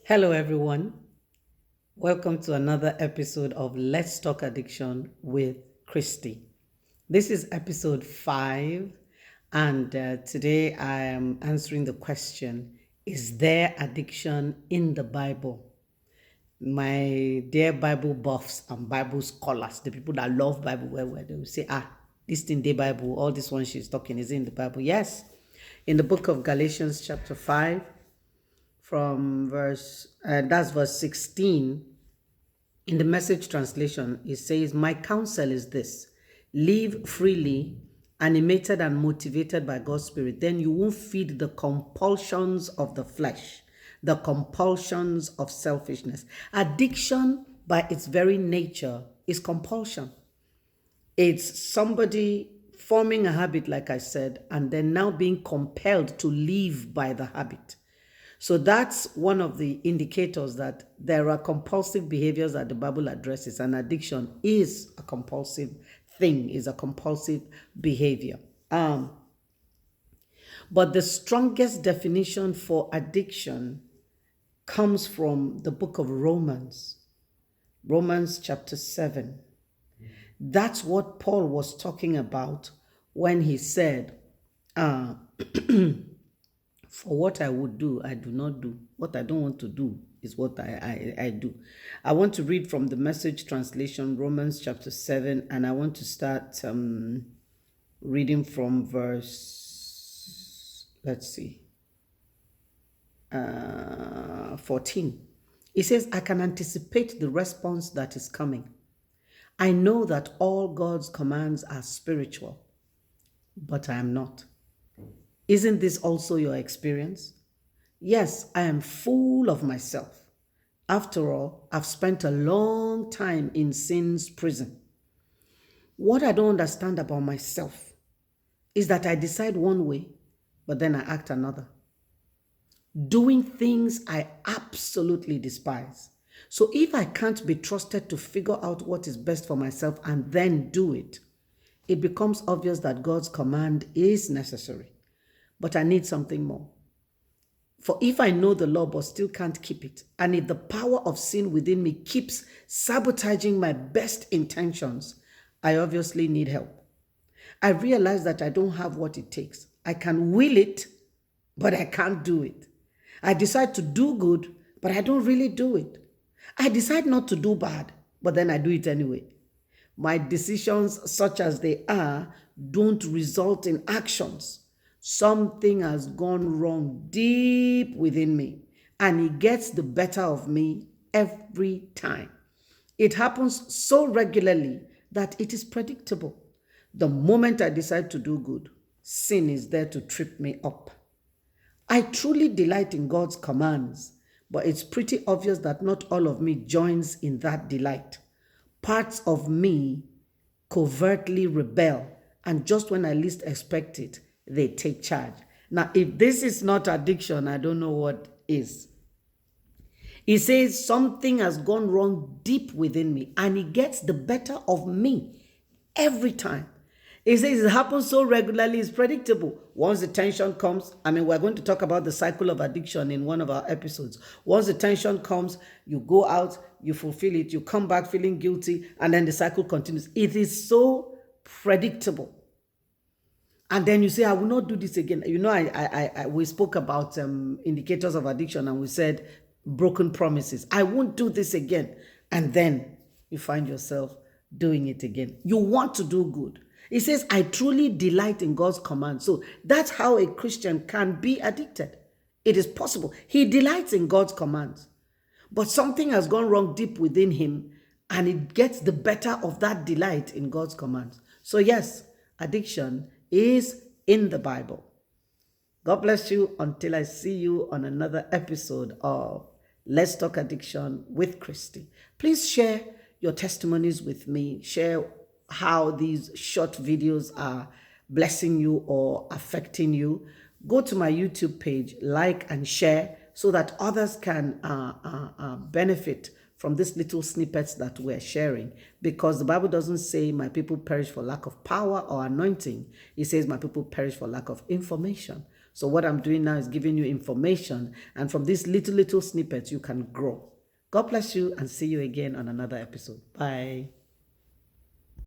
Hello, everyone. Welcome to another episode of Let's Talk Addiction with Christy. This is episode 5, and today I am answering the question: is there addiction in the Bible? My dear Bible buffs and Bible scholars, the people that love Bible well, they will say, this thing, the Bible, all this one she's talking is in the Bible. Yes, in the book of Galatians, chapter 5, from that's verse 16. In the Message translation, it says, "My counsel is this: live freely, animated and motivated by God's Spirit. Then you won't feed the compulsions of the flesh, the compulsions of selfishness." Addiction, by its very nature, is compulsion. It's somebody forming a habit, like I said, and then now being compelled to live by the habit. So that's one of the indicators that there are compulsive behaviors that the Bible addresses, and addiction is a compulsive thing, is a compulsive behavior. But the strongest definition for addiction comes from the book of Romans chapter 7. That's what Paul was talking about when he said, for what I would do, I do not do. What I don't want to do is what I do. I want to read from the Message translation, Romans chapter 7, and I want to start reading from verse, 14. It says, "I can anticipate the response that is coming. I know that all God's commands are spiritual, but I am not. Isn't this also your experience? Yes, I am full of myself. After all, I've spent a long time in sin's prison. What I don't understand about myself is that I decide one way, but then I act another, doing things I absolutely despise. So if I can't be trusted to figure out what is best for myself and then do it, it becomes obvious that God's command is necessary. But I need something more. For if I know the law but still can't keep it, and if the power of sin within me keeps sabotaging my best intentions, I obviously need help. I realize that I don't have what it takes. I can will it, but I can't do it. I decide to do good, but I don't really do it. I decide not to do bad, but then I do it anyway. My decisions, such as they are, don't result in actions. Something has gone wrong deep within me, and it gets the better of me every time. It happens so regularly that it is predictable. The moment I decide to do good, sin is there to trip me up. I truly delight in God's commands, but it's pretty obvious that not all of me joins in that delight. Parts of me covertly rebel, and just when I least expect it, they take charge. Now, if this is not addiction, I don't know what is. He says something has gone wrong deep within me, and it gets the better of me every time. He says it happens so regularly, it's predictable. Once the tension comes, we're going to talk about the cycle of addiction in one of our episodes. Once the tension comes, you go out, you fulfill it, you come back feeling guilty, and then the cycle continues. It is so predictable. And then you say, I will not do this again. We spoke about indicators of addiction, and we said broken promises. I won't do this again. And then you find yourself doing it again. You want to do good. It says, I truly delight in God's command. So that's how a Christian can be addicted. It is possible. He delights in God's commands, but something has gone wrong deep within him, and it gets the better of that delight in God's commands. So yes, addiction is in the Bible. God bless you until I see you on another episode of Let's Talk Addiction with Christy. Please share your testimonies with me. Share how these short videos are blessing you or affecting you. Go to my YouTube page, like and share, so that others can benefit from these little snippets that we're sharing, because the Bible doesn't say my people perish for lack of power or anointing. It says my people perish for lack of information. So what I'm doing now is giving you information, and from these little snippets, you can grow. God bless you, and see you again on another episode. Bye.